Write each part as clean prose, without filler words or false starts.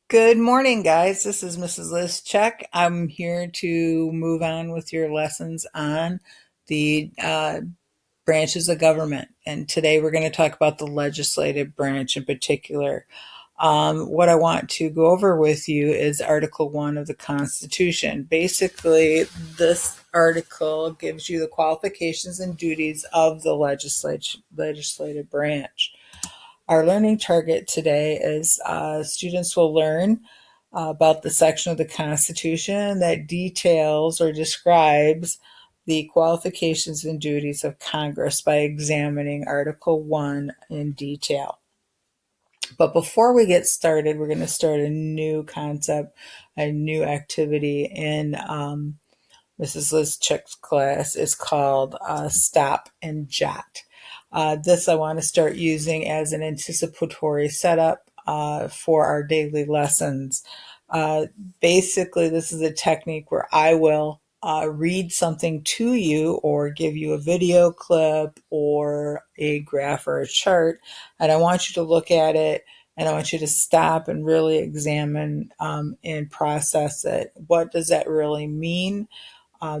Good morning, guys. This is Mrs. Liz Check. I'm here to move on with your lessons on the branches of government. And today we're going to talk about the legislative branch in particular. What I want to go over with you is Article 1 of the Constitution. Basically, this article gives you the qualifications and duties of the legislative branch. Our learning target today is students will learn about the section of the Constitution that details or describes the qualifications and duties of Congress by examining Article 1 in detail. But before we get started, we're going to start a new concept, a new activity in Mrs. Liz Chick's class. It's called Stop and Jot. This I want to start using as an anticipatory setup for our daily lessons. Basically, this is a technique where I will read something to you or give you a video clip or a graph or a chart, and I want you to look at it and I want you to stop and really examine and process it. What does that really mean?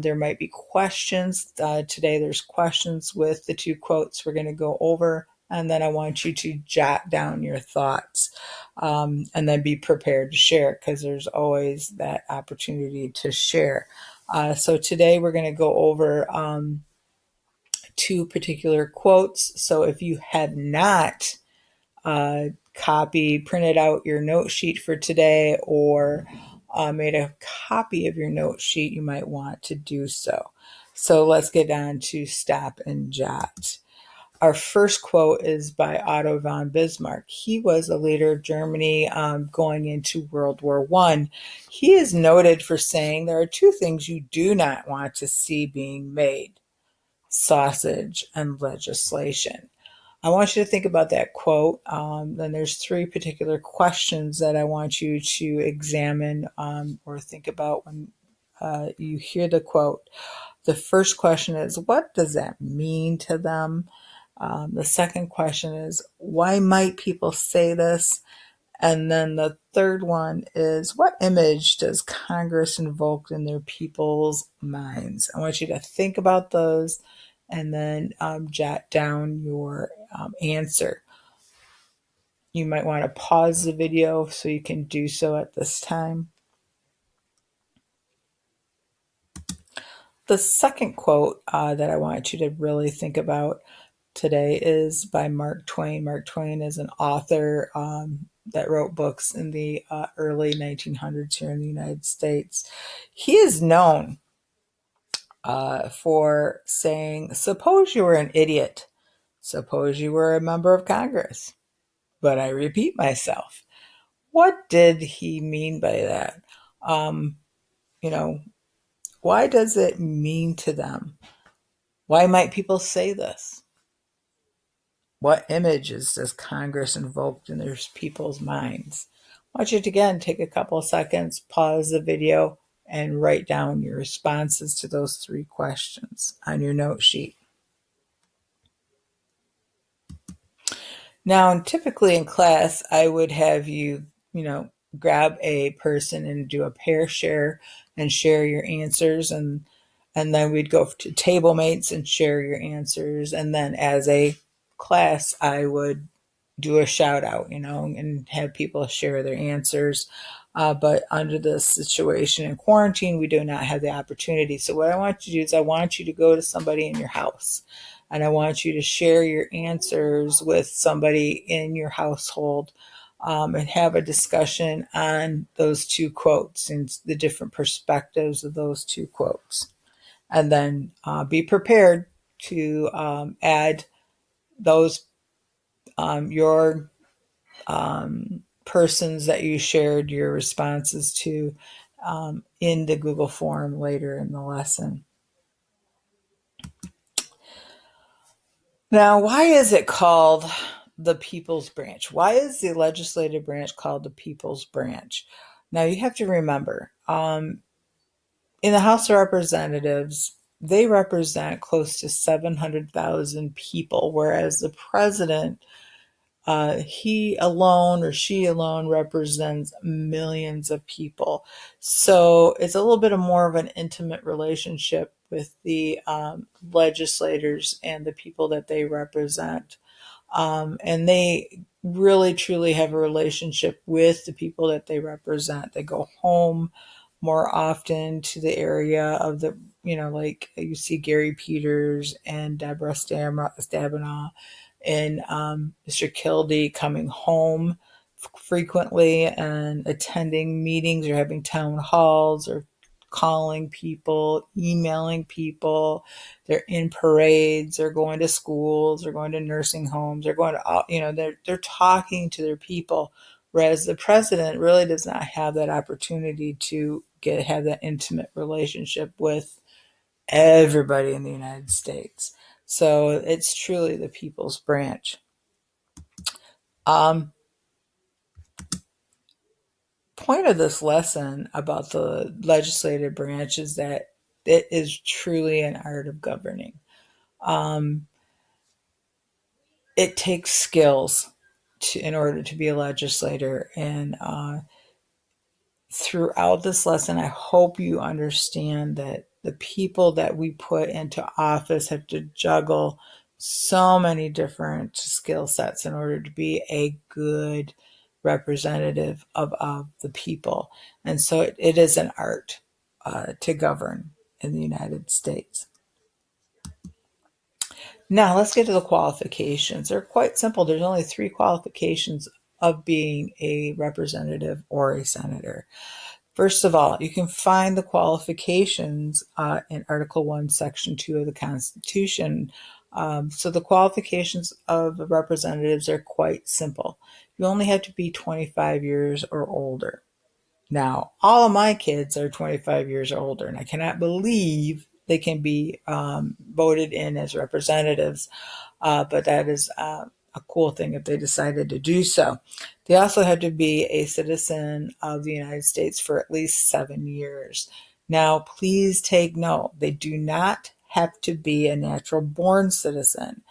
There might be questions. Today there's questions with the two quotes we're going to go over, and then I want you to jot down your thoughts and then be prepared to share because there's always that opportunity to share. So today we're going to go over two particular quotes. So if you have not printed out your note sheet for today or made a copy of your note sheet, you might want to do so. So let's get on to Stop and Jot. Our first quote is by Otto von Bismarck. He was a leader of Germany going into World War I. He is noted for saying there are two things you do not want to see being made: sausage and legislation. I want you to think about that quote. Then there's three particular questions that I want you to examine or think about when you hear the quote. The first question is, what does that mean to them? The second question is, why might people say this? And then the third one is, what image does Congress invoke in their people's minds? I want you to think about those and then jot down your answer. You might want to pause the video so you can do so at this time. The second quote that I want you to really think about today is by Mark Twain. Mark Twain is an author that wrote books in the early 1900s here in the United States. He is known for saying, suppose you were an idiot. Suppose you were a member of Congress. But I repeat myself. What did he mean by that? You know, why does it mean to them? Why might people say this? What images does Congress invoke in their people's minds? I want you to again take a couple of seconds, pause the video, and write down your responses to those three questions on your note sheet. Now, typically in class, I would have you, grab a person and do a pair share and share your answers, and then we'd go to table mates and share your answers, and then as a class, I would do a shout out, and have people share their answers. But under the situation in quarantine, we do not have the opportunity. So what I want you to do is I want you to go to somebody in your house and I want you to share your answers with somebody in your household and have a discussion on those two quotes and the different perspectives of those two quotes. And then be prepared to add those your persons that you shared your responses to in the Google form later in the lesson. Now, why is it called the People's Branch? Why is the legislative branch called the People's Branch? Now, you have to remember, in the House of Representatives, they represent close to 700,000 people, whereas the president he alone or she alone represents millions of people. So it's a little bit of more of an intimate relationship with the legislators and the people that they represent. And they really truly have a relationship with the people that they represent. They go home more often to the area of the, like you see Gary Peters and Deborah Stabenow and Mr. Kildee coming home frequently and attending meetings or having town halls or calling people, emailing people. They're in parades, they're going to schools, they're going to nursing homes, they're going to, they're talking to their people. Whereas the president really does not have that opportunity to have that intimate relationship with everybody in the United States. So it's truly the people's branch. Um, Point of this lesson about the legislative branch is that it is truly an art of governing. Um, it takes skills in order to be a legislator, and throughout this lesson, I hope you understand that the people that we put into office have to juggle so many different skill sets in order to be a good representative of the people. And so it is an art to govern in the United States. Now, let's get to the qualifications. They're quite simple. There's only 3 qualifications of being a representative or a senator. First of all, you can find the qualifications in Article 1, Section 2 of the Constitution. So the qualifications of representatives are quite simple. You only have to be 25 years or older. Now, all of my kids are 25 years or older, and I cannot believe they can be voted in as representatives, but that is a cool thing if they decided to do so. They also have to be a citizen of the United States for at least 7 years. Now, please take note, they do not have to be a natural born citizen.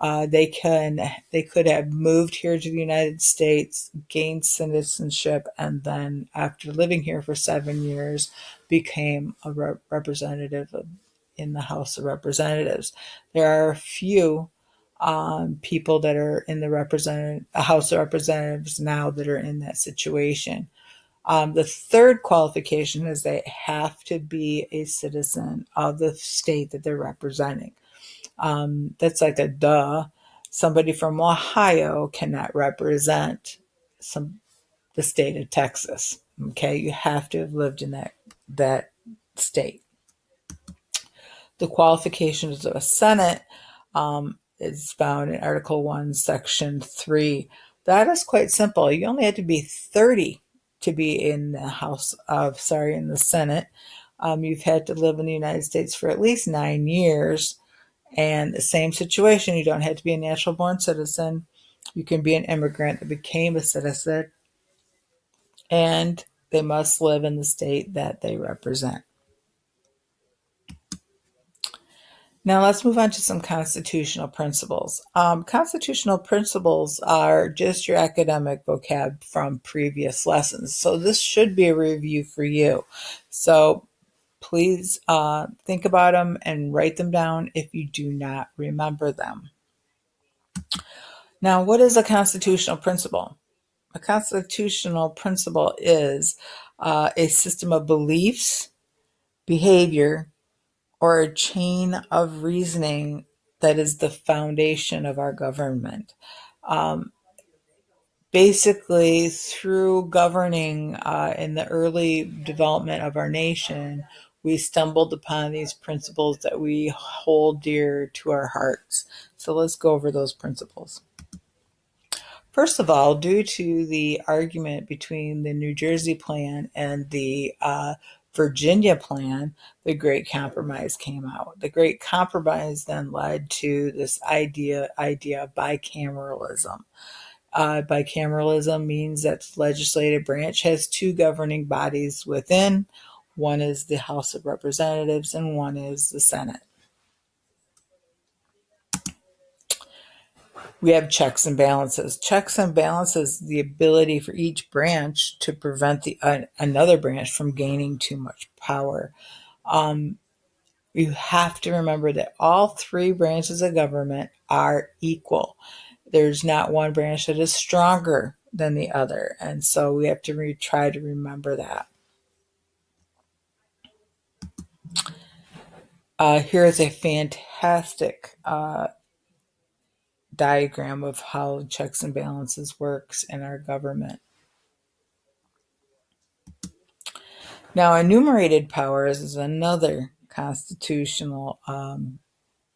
They could have moved here to the United States, gained citizenship, and then after living here for 7 years, became a representative in the House of Representatives. There are a few people that are in the House of Representatives now that are in that situation. The third qualification is they have to be a citizen of the state that they're representing. That's like a duh. Somebody from Ohio cannot represent the state of Texas. Okay, you have to have lived in that state. The qualifications of a Senate is found in Article 1, Section 3. That is quite simple. You only have to be 30 to be in the Senate. You've had to live in the United States for at least 9 years. And the same situation, you don't have to be a natural born citizen. You can be an immigrant that became a citizen, and they must live in the state that they represent. Now let's move on to some constitutional principles. Constitutional principles are just your academic vocab from previous lessons. So this should be a review for you. So please think about them and write them down if you do not remember them. Now, what is a constitutional principle? A constitutional principle is a system of beliefs, behavior, or a chain of reasoning that is the foundation of our government. Basically, through governing in the early development of our nation, we stumbled upon these principles that we hold dear to our hearts. So let's go over those principles. First of all, due to the argument between the New Jersey plan and the Virginia plan, the Great Compromise came out. The Great Compromise then led to this idea of bicameralism. Bicameralism means that the legislative branch has 2 governing bodies within. One is the House of Representatives and one is the Senate. we have checks and balances. Checks and balances, the ability for each branch to prevent another branch from gaining too much power. You have to remember that all three branches of government are equal. There's not one branch that is stronger than the other. And so we have to try to remember that. Here is a fantastic diagram of how checks and balances works in our government. Now, enumerated powers is another constitutional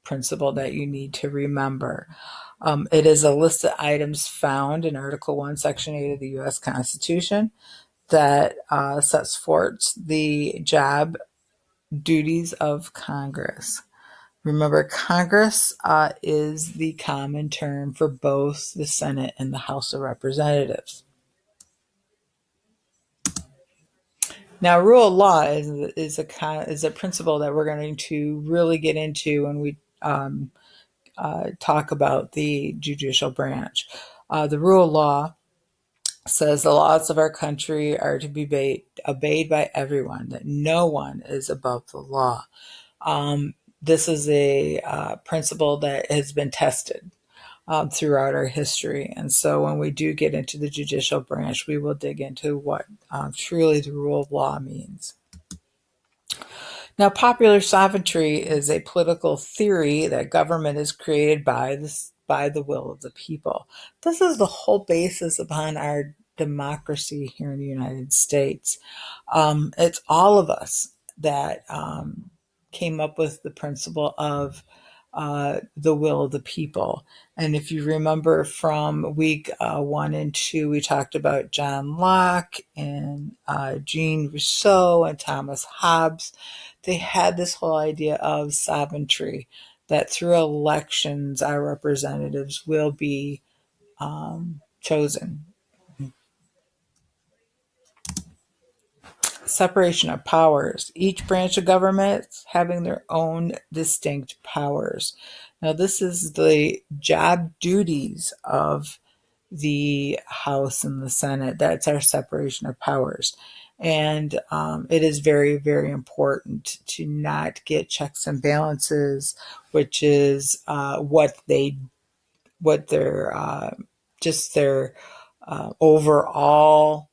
principle that you need to remember. It is a list of items found in Article 1, Section 8 of the U.S. Constitution that sets forth the job duties of Congress. Remember, Congress is the common term for both the Senate and the House of Representatives. Now, rule of law is a principle that we're going to really get into when we talk about the judicial branch. The rule of law says the laws of our country are to be obeyed by everyone, that no one is above the law. This is a principle that has been tested throughout our history. And so when we do get into the judicial branch, we will dig into what truly the rule of law means. Now, popular sovereignty is a political theory that government is created by the will of the people. This is the whole basis upon our democracy here in the United States. It's all of us that came up with the principle of the will of the people. And if you remember from week 1 and 2, we talked about John Locke and Jean Rousseau and Thomas Hobbes. They had this whole idea of sovereignty, that through elections, our representatives will be chosen. Separation of powers. Each branch of government having their own distinct powers. Now, this is the job duties of the House and the Senate. That's our separation of powers. And it is very, very important to not get checks and balances, which is what their just their overall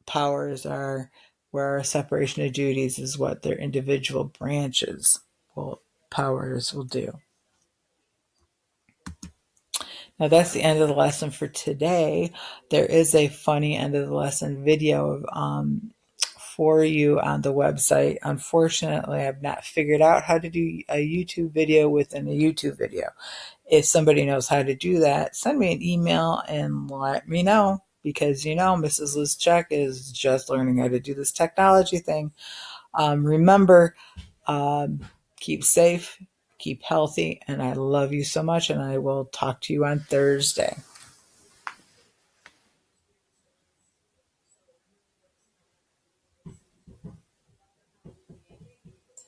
powers are, where our separation of duties is what their individual branches powers will do. Now that's the end of the lesson for today. There is a funny end of the lesson video for you on the website. Unfortunately, I've not figured out how to do a YouTube video within a YouTube video. If somebody knows how to do that, send me an email and let me know, because Mrs. Liz Check is just learning how to do this technology thing. Remember, keep safe, keep healthy, and I love you so much, and I will talk to you on Thursday.